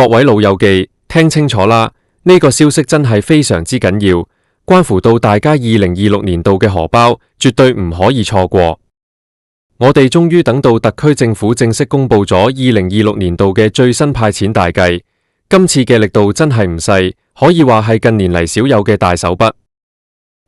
各位老友記，聽清楚啦，呢個消息真係非常之緊要，關乎到大家2026年度嘅荷包，絕對唔可以錯過。我哋終於等到特區政府正式公布咗2026年度嘅最新派錢大計，今次嘅力度真係唔細，可以話係近年嚟少有嘅大手筆。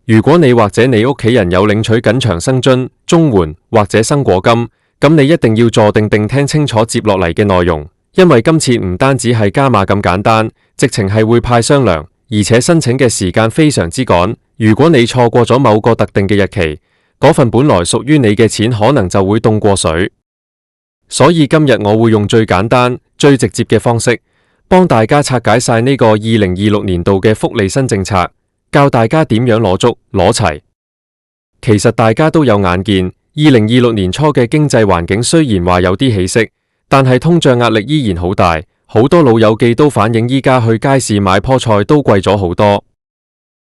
如果你或者你屋企人有領取緊長生津、綜援或者生果金，咁你一定要坐定定聽清楚接落嚟嘅內容，因為今次唔單止係加碼咁簡單，直情係會派雙糧，而且申請嘅時間非常之趕。如果你錯過咗某個特定嘅日期，嗰份本來屬於你嘅錢可能就會凍過水。所以今日我會用最簡單、最直接嘅方式，幫大家拆解晒呢個2026年度嘅福利新政策，教大家點樣攞足攞齊。其實大家都有眼見，2026年初嘅經濟環境雖然話有啲起色，但係通脹壓力依然好大，好多老友記都反映依家去街市買棵菜都貴咗好多。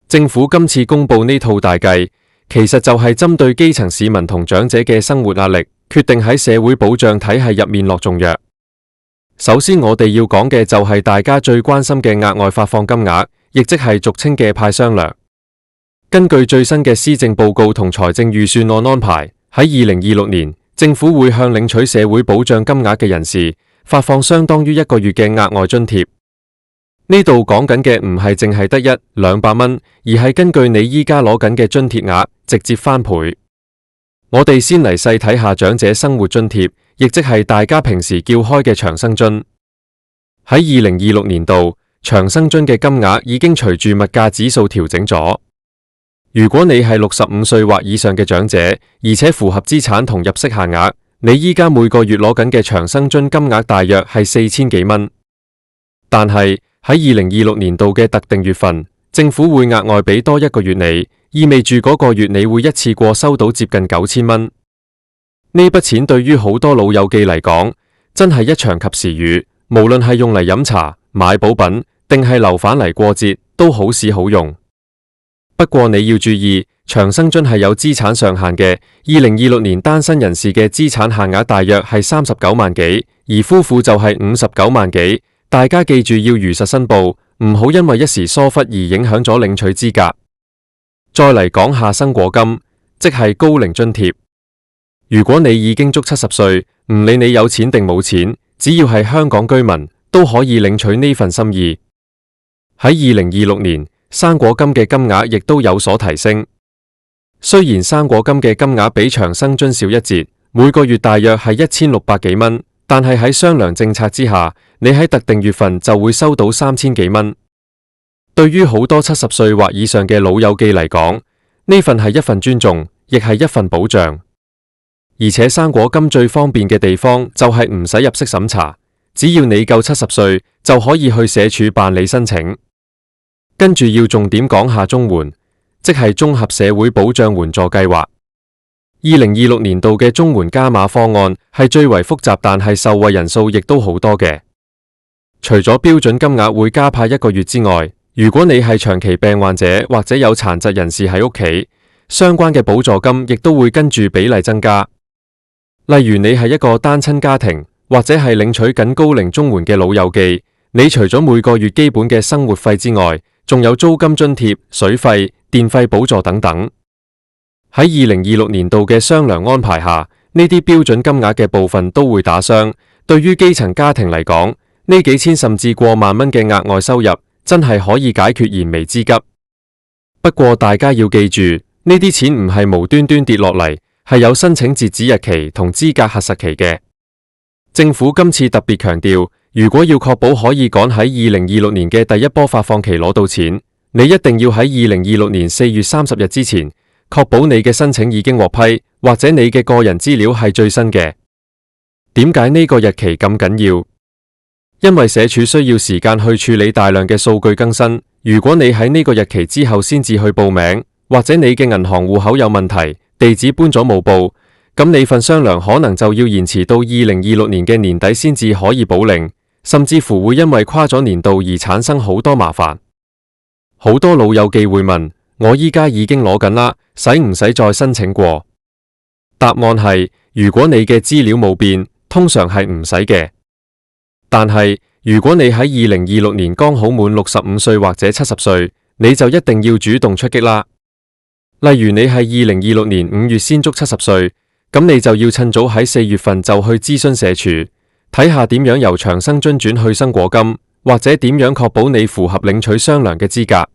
政府今次公布呢套大計，其實就係針對基層市民同長者嘅生活壓力，決定喺社會保障體系入面落重藥。首先我哋要講嘅就係大家最關心嘅額外發放金額，亦即係俗稱嘅派雙糧。根據最新嘅施政報告同財政預算案安排，喺2026年，政府會向領取社會保障金額嘅人士發放相當於1個月嘅額外津貼。呢度講緊嘅唔係淨係得100-200蚊，而係根據你依家攞緊嘅津貼額直接翻倍。我哋先嚟細睇下長者生活津貼，亦即係大家平時叫開嘅長生津。喺2026年度，長生津嘅金額已經隨住物價指數調整咗。如果你係65歲或以上嘅長者，而且符合資產同入息限額，你依家每個月攞緊嘅長生津金額大約係4000幾蚊。但係喺2026年度嘅特定月份，政府會額外俾多1個月你，意味住嗰個月你會一次過收到接近9000蚊。呢筆錢對於好多老友記嚟講，真係一場及時雨，無論係用嚟飲茶、買補品，定係留返嚟過節，都好使好用。不過你要注意，長生津係有資產上限嘅，2026年單身人士嘅資產限額大約係39萬幾，而夫婦就係59萬幾。大家記住要如實申報，唔好因為一時疏忽而影響咗領取資格。再嚟講下生果金，即係高齡津貼。如果你已經足70歲，唔理你有錢定冇錢，只要係香港居民，都可以領取呢份心意。喺2026年，生果金嘅金額亦都有所提升。雖然生果金嘅金額比長生津少一截，每個月大約係1600幾蚊，但係喺雙糧政策之下，你喺特定月份就會收到3000幾蚊。對於好多70歲或以上嘅老友記嚟講，呢份係一份尊重，亦係一份保障。而且生果金最方便嘅地方就係唔使入息審查，只要你夠70歲就可以去社署辦理申請。跟住要重點講下綜援，即係綜合社會保障援助計劃。2026年度嘅綜援加碼方案係最為複雜，但係受惠人數亦都好多嘅。除咗標準金額會加派1個月之外，如果你係長期病患者或者有殘疾人士喺屋企，相關嘅補助金亦都會跟住比例增加。例如你係一個單親家庭，或者係領取緊高齡綜援嘅老友記，你除咗每個月基本嘅生活費之外，仲有租金津貼、水費、電費補助等等。喺2026年度嘅雙糧安排下，呢啲標準金額嘅部分都會打雙。對於基層家庭嚟講，呢幾千甚至過萬蚊嘅額外收入，真係可以解決燃眉之急。不過大家要記住，呢啲錢唔係無端端跌落嚟，係有申請截止日期同資格核實期嘅。政府今次特別強調，如果要確保可以趕喺2026年嘅第一波發放期攞到錢，你一定要喺2026年4月30日之前，確保你嘅申請已經獲批，或者你嘅個人資料係最新嘅。點解呢個日期咁緊要？因為社署需要時間去處理大量嘅數據更新。如果你喺呢個日期之後先至去報名，或者你嘅銀行戶口有問題，地址搬咗冇報，咁你份雙糧可能就要延遲到2026年嘅年底先至可以補領，甚至乎會因為跨咗年度而產生好多麻煩。好多老友記會問，我依家已經攞緊啦，使唔使再申請過？答案係，如果你嘅資料冇變，通常係唔使嘅。但係如果你喺2026年剛好滿65歲或者70歲，你就一定要主動出擊啦。例如你係2026年5月先足70歲，咁你就要趁早喺4月份就去諮詢社署，睇下點樣由長生津轉去生果金，或者點樣確保你符合領取雙糧嘅資格。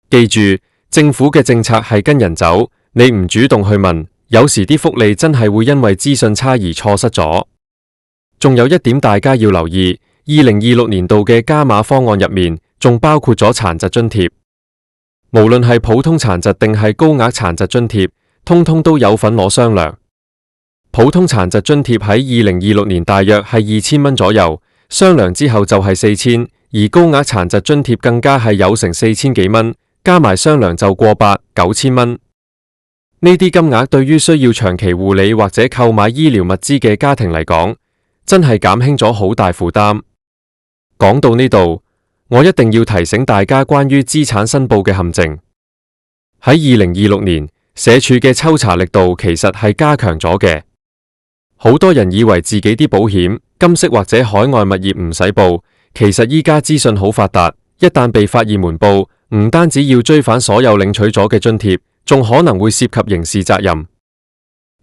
記住，政府嘅政策係跟人走，你唔主動去問，有時啲福利真係會因為資訊差而錯失咗。仲有一點大家要留意，2026年度嘅加碼方案入面，仲包括咗殘疾津貼。無論係普通殘疾定係高額殘疾津貼，通通都有份攞雙糧。普通殘疾津貼喺2026年大約係2000蚊左右，雙糧之後就係4000，而高額殘疾津貼更加係有成4000幾蚊，加埋雙糧就過8、9000蚊。呢啲金額對於需要長期護理或者購買醫療物資嘅家庭嚟講，真係減輕咗好大負擔。講到呢度，我一定要提醒大家關於資產申報嘅陷阱。喺2026年，社署嘅抽查力度其實係加強咗嘅。好多人以為自己啲保險、金飾或者海外物業唔使報，其實依家資訊好發達，一旦被發現瞞報，唔單止要追返所有領取咗嘅津貼，仲可能會涉及刑事責任。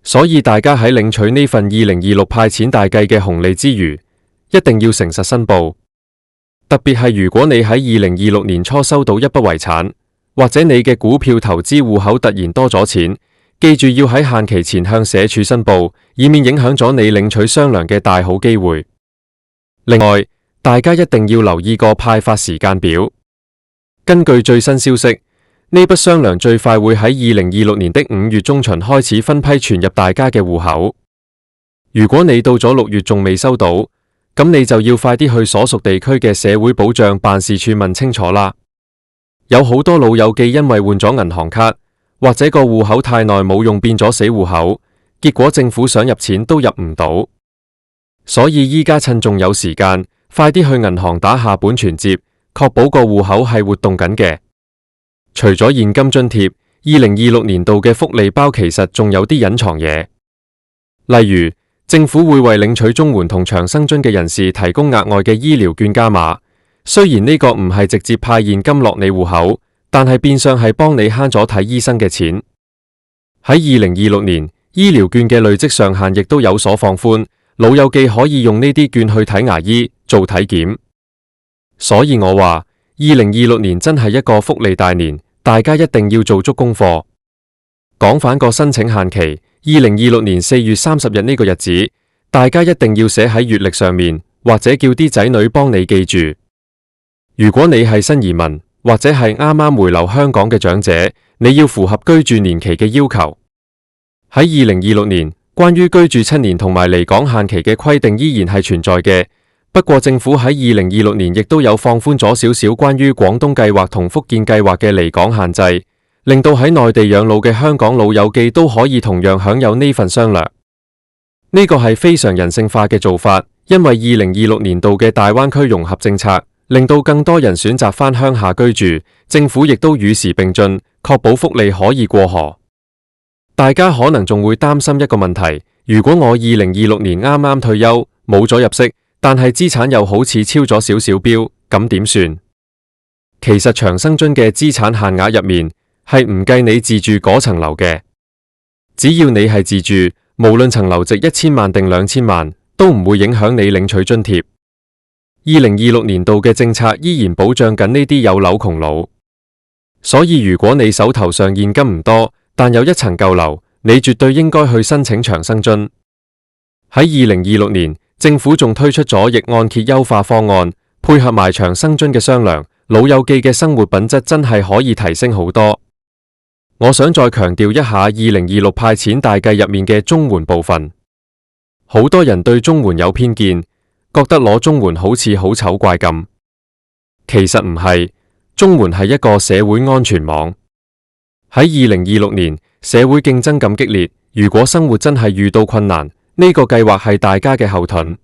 所以大家喺領取呢份2026派錢大計嘅紅利之餘，一定要誠實申報。特別係如果你喺2026年初收到一筆遺產，或者你嘅股票投資戶口突然多咗錢，記住要喺限期前向社署申報，以免影響咗你領取雙糧嘅大好機會。另外，大家一定要留意個派發時間表。根據最新消息，呢筆雙糧最快會喺2026年的5月中旬開始分批存入大家嘅戶口。如果你到咗6月仲未收到，咁你就要快啲去所屬地區嘅社會保障辦事處問清楚啦。有好多老友記因為換咗銀行卡，或者個戶口太耐冇用變咗死戶口，結果政府想入錢都入唔到。所以依家趁仲有時間，快啲去銀行打下本存摺，確保個戶口係活動緊嘅。除咗現金津貼，2026年度嘅福利包其實仲有啲隱藏嘢，例如政府會為領取綜援同長生津嘅人士提供額外嘅醫療券加碼。雖然呢個唔係直接派現金落你戶口，但係變相係幫你慳咗睇醫生嘅錢。喺2026年，醫療券嘅累積上限亦都有所放寬，老友記可以用呢啲券去睇牙醫、做體檢。所以我話2026年真係一個福利大年，大家一定要做足功課。講返個申請限期，2026年4月30日呢個日子，大家一定要寫喺月曆上面，或者叫啲仔女幫你記住。如果你係新移民，或者係啱啱回流香港嘅長者，你要符合居住年期嘅要求。喺2026年，關於居住7年同埋離港限期嘅規定依然係存在嘅，不過政府喺2026年亦都有放寬咗少少關於廣東計劃同福建計劃嘅離港限制，令到喺內地養老嘅香港老友記都可以同樣享有呢份雙糧。呢個係非常人性化嘅做法，因為2026年度嘅大灣區融合政策，令到更多人選擇返鄉下居住，政府亦都與時並進，確保福利可以過河。大家可能仲會擔心一個問題，如果我2026年啱啱退休，冇咗入息，但係資產又好似超咗少少標，咁點算？其實長生津嘅資產限額入面係唔計你自住嗰層樓嘅，只要你係自住，無論層樓值1000萬定2000萬，都唔會影響你領取津貼。2026年度嘅政策依然保障緊呢啲有樓窮佬，所以如果你手頭上現金唔多，但有一層舊樓，你絕對應該去申請長生津。喺2026年，政府仲推出咗逆按揭優化方案，配合埋長生津嘅雙糧，老友記嘅生活品質真係可以提升好多。我想再強調一下2026派錢大計入面嘅綜援部分，好多人對綜援有偏見，覺得攞綜援好似好醜怪咁，其實唔係，綜援係一個社會安全網。喺2026年，社會競爭咁激烈，如果生活真係遇到困難，呢個計劃係大家嘅後盾。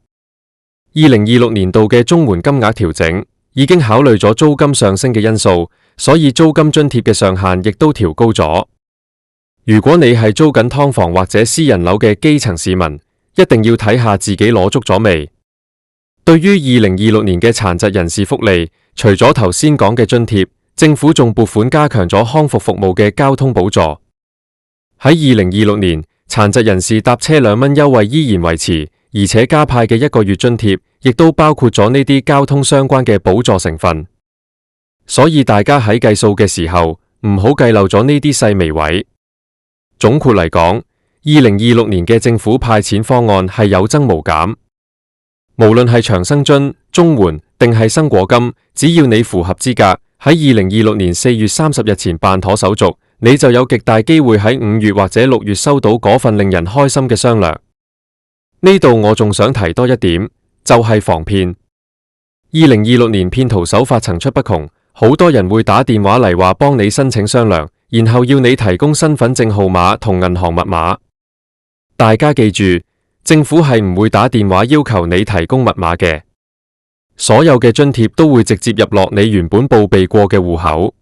2026年度嘅綜援金額調整，已經考慮咗租金上升嘅因素，所以租金津貼嘅上限亦都調高咗。如果你係租緊劏房或者私人樓嘅基層市民，一定要睇下自己攞足咗未。對於2026年嘅殘疾人士福利，除咗頭先講嘅津貼，政府仲撥款加強咗康復服務嘅交通補助。喺2026年，殘疾人士搭車2蚊優惠依然維持，而且加派嘅1個月津貼，亦都包括咗呢啲交通相關嘅補助成分。所以大家喺計數嘅時候，唔好計漏咗呢啲細微位。總括嚟講，2026年嘅政府派錢方案係有增無減。無論係長生津、綜援定係生果金，只要你符合資格，喺2026年4月30日前辦妥手續，你就有極大機會喺5月或者6月收到嗰份令人開心嘅雙糧。呢度我仲想提多一點，就係防騙。2026年騙徒手法層出不窮，好多人會打電話嚟話幫你申請雙糧，然後要你提供身份證號碼同銀行密碼。大家記住，政府係唔會打電話要求你提供密碼嘅，所有嘅津貼都會直接入落你原本報備過嘅戶口。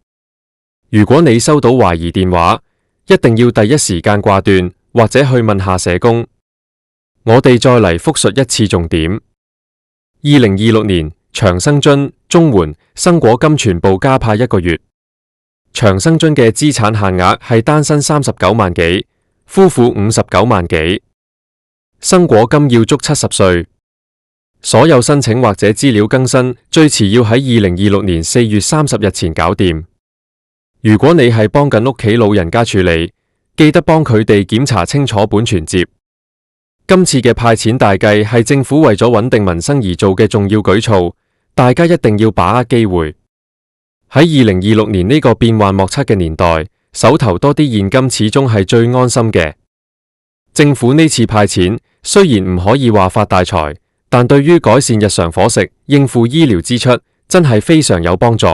如果你收到懷疑電話，一定要第一時間掛斷，或者去問下社工。我哋再嚟複述一次重點。2026年長生津、綜援、生果金全部加派1個月。長生津嘅資產限額係單身39萬幾，夫婦59萬幾。生果金要足70歲，所有申請或者資料更新最遲要喺2026年4月30日前搞掂。如果你係幫緊屋企老人家處理，記得幫佢哋檢查清楚本存摺。今次嘅派錢大計係政府為咗穩定民生而做嘅重要舉措，大家一定要把握機會。喺2026年呢個變幻莫測嘅年代，手頭多啲現金始終係最安心嘅。政府呢次派錢雖然唔可以話發大財，但對於改善日常伙食、應付醫療支出，真係非常有幫助。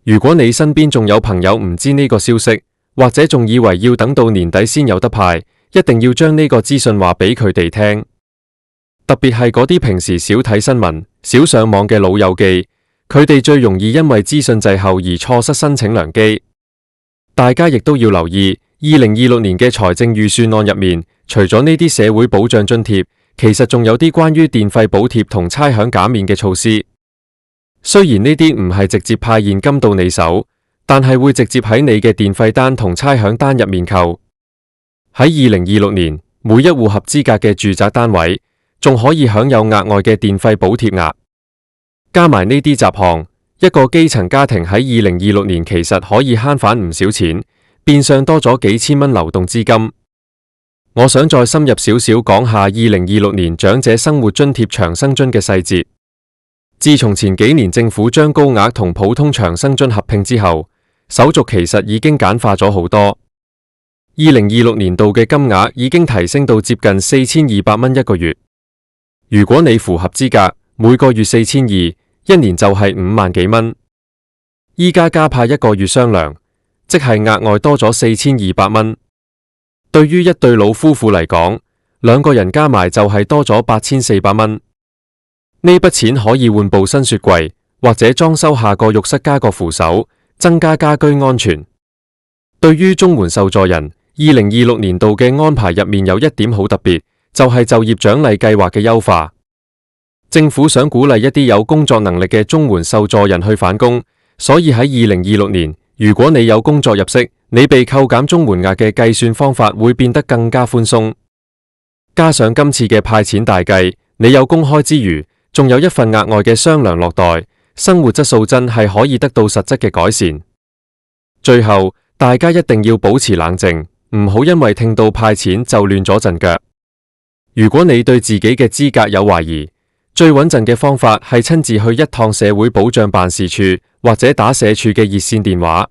如果你身邊仲有朋友唔知呢個消息，或者仲以為要等到年底先有得派，一定要將呢個資訊話俾佢哋聽。特別係嗰啲平時少睇新聞、少上網嘅老友記，佢哋最容易因為資訊滯後而錯失申請良機。大家亦都要留意，2026年嘅財政預算案入面，除咗呢啲社會保障津貼，其實仲有啲關於電費補貼同差餉減免嘅措施。雖然呢啲唔係直接派現金到你手，但係會直接喺你嘅電費單同差餉單入面扣。喺2026年，每一戶合資格嘅住宅單位仲可以享有額外嘅電費補貼額。加埋呢啲雜項，一個基層家庭喺2026年其實可以慳返唔少錢，變相多咗幾千蚊流動資金。我想再深入少少講下2026年長者生活津貼長生津嘅細節。自從前幾年政府將高額同普通長生津合併之後，手續其實已經簡化咗好多。2026年度嘅金額已經提升到接近4200蚊1個月。如果你符合資格，每個月4200，一年就係5萬幾蚊。依家加派1個月雙糧，即係額外多咗4200蚊。對於一對老夫婦嚟講，2個人加埋就係多咗8400蚊。呢筆錢可以換部新雪櫃，或者裝修下個浴室加個扶手，增加家居安全。對於綜援受助人，2026年度嘅安排入面有一點好特別，就係就業獎勵計劃嘅優化。政府想鼓勵一啲有工作能力嘅綜援受助人去返工，所以喺2026年，如果你有工作入息，你被扣減綜援額嘅計算方法會變得更加寬鬆。加上今次嘅派錢大計，你有公開之餘，仲有一份額外嘅雙糧落袋，生活質素真係可以得到實質嘅改善。最後，大家一定要保持冷靜，唔好因為聽到派錢就亂咗陣腳。如果你對自己嘅資格有懷疑，最穩陣嘅方法係親自去一趟社會保障辦事處，或者打社署嘅熱線電話。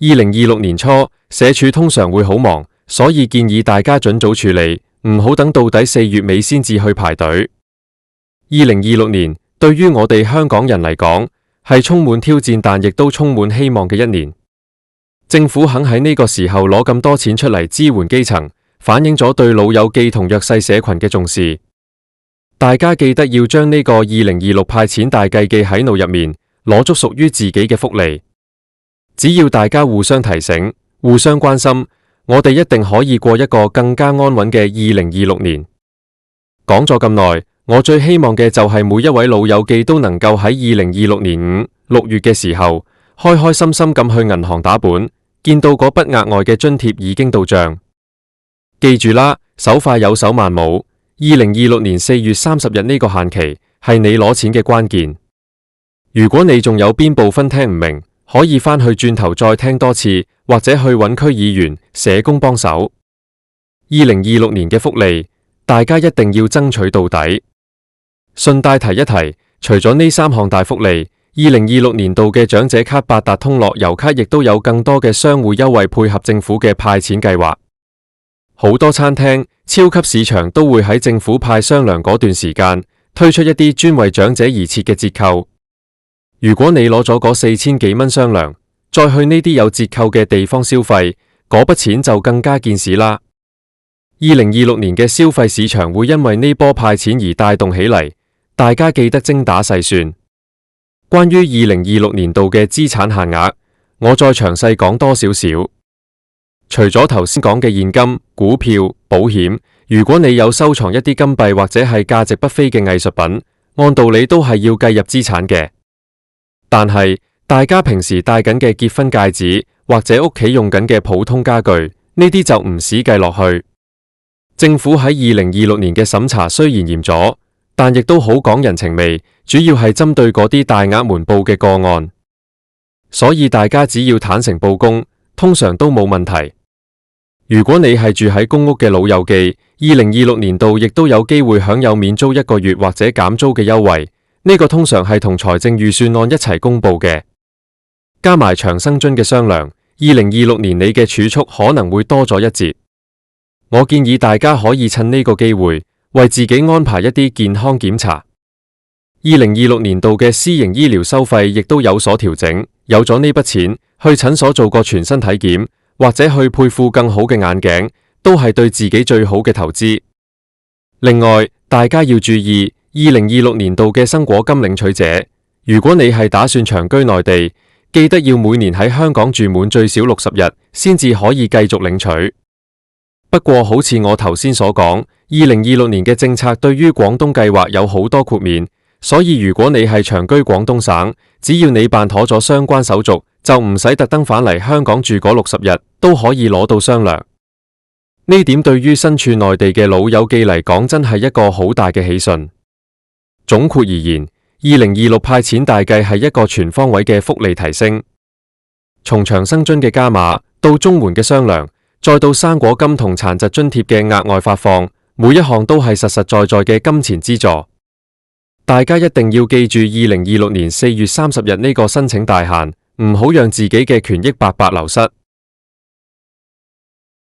2026年初，社署通常會好忙，所以建議大家盡早處理，唔好等到底4月尾先至去排隊。2026年對於我哋香港人嚟講，係充滿挑戰，但亦都充滿希望嘅一年。政府肯喺呢個時候攞咁多錢出嚟支援基層，反映咗對老友記同弱勢社群嘅重視。大家記得要將呢個2026派錢大計記喺腦入面，攞足屬於自己嘅福利。只要大家互相提醒、互相關心，我哋一定可以過一個更加安穩嘅2026年。講咗咁耐，我最希望嘅就係每一位老友記都能夠喺2026年5、6月嘅時候，開開心心咁去銀行打本，見到嗰筆額外嘅津貼已經到賬。記住啦，手快有手慢冇，2026年4月30日呢個限期係你攞錢嘅關鍵。如果你仲有邊部分聽唔明，可以返去轉頭再聽多次，或者去揾區議員、社工幫手。2026年嘅福利，大家一定要爭取到底。順帶提一提，除咗呢3項大福利，2026年度嘅長者卡八達通樂悠卡亦都有更多嘅商戶優惠配合政府嘅派錢計劃。好多餐廳、超級市場都會喺政府派雙糧嗰段時間推出一啲專為長者而設嘅折扣。如果你攞咗嗰4000幾蚊雙糧，再去呢啲有折扣嘅地方消費，嗰筆錢就更加見使啦。2026年嘅消費市場會因為呢波派錢而帶動起嚟，大家記得精打細算。關於2026年度嘅資產限額，我再詳細講多少少。除咗頭先講嘅現金、股票、保險，如果你有收藏一啲金幣或者係價值不菲嘅藝術品，按道理都係要計入資產嘅。但係大家平時戴緊嘅結婚戒指或者屋企用緊嘅普通家具，呢啲就唔使計落去。政府喺2026年嘅審查雖然嚴咗，但亦都好講人情味，主要係針對嗰啲大額瞞報嘅個案，所以大家只要坦誠報供，通常都冇問題。如果你係住喺公屋嘅老友記，2026年度亦都有機會享有免租1個月或者減租嘅優惠，呢個通常係同財政預算案一齊公布嘅，加埋長生津嘅雙糧，2026年你嘅儲蓄可能會多咗一截。我建議大家可以趁呢個機會，為自己安排一啲健康檢查。2026年度嘅私營醫療收費亦都有所調整，有咗呢筆錢，去診所做個全身體檢，或者去配副更好嘅眼鏡，都係對自己最好嘅投資。另外，大家要注意，2026年度嘅生果金領取者，如果你係打算長居內地，記得要每年喺香港住滿最少60日，先至可以繼續領取。不過好似我頭先所講，2026年嘅政策對於廣東計劃有好多豁免，所以如果你係長居廣東省，只要你辦妥咗相關手續，就唔使特登返嚟香港住嗰60日，都可以攞到雙糧。呢點對於身處內地嘅老友記嚟講，真係一個好大嘅喜訊。總括而言，2026派錢大計係一個全方位嘅福利提升，從長生津嘅加碼，到綜援嘅雙糧，再到生果金同殘疾津貼嘅額外發放，每一項都係實實在在嘅金錢資助。大家一定要記住2026年4月30日呢個申請大限，唔好讓自己嘅權益白白流失。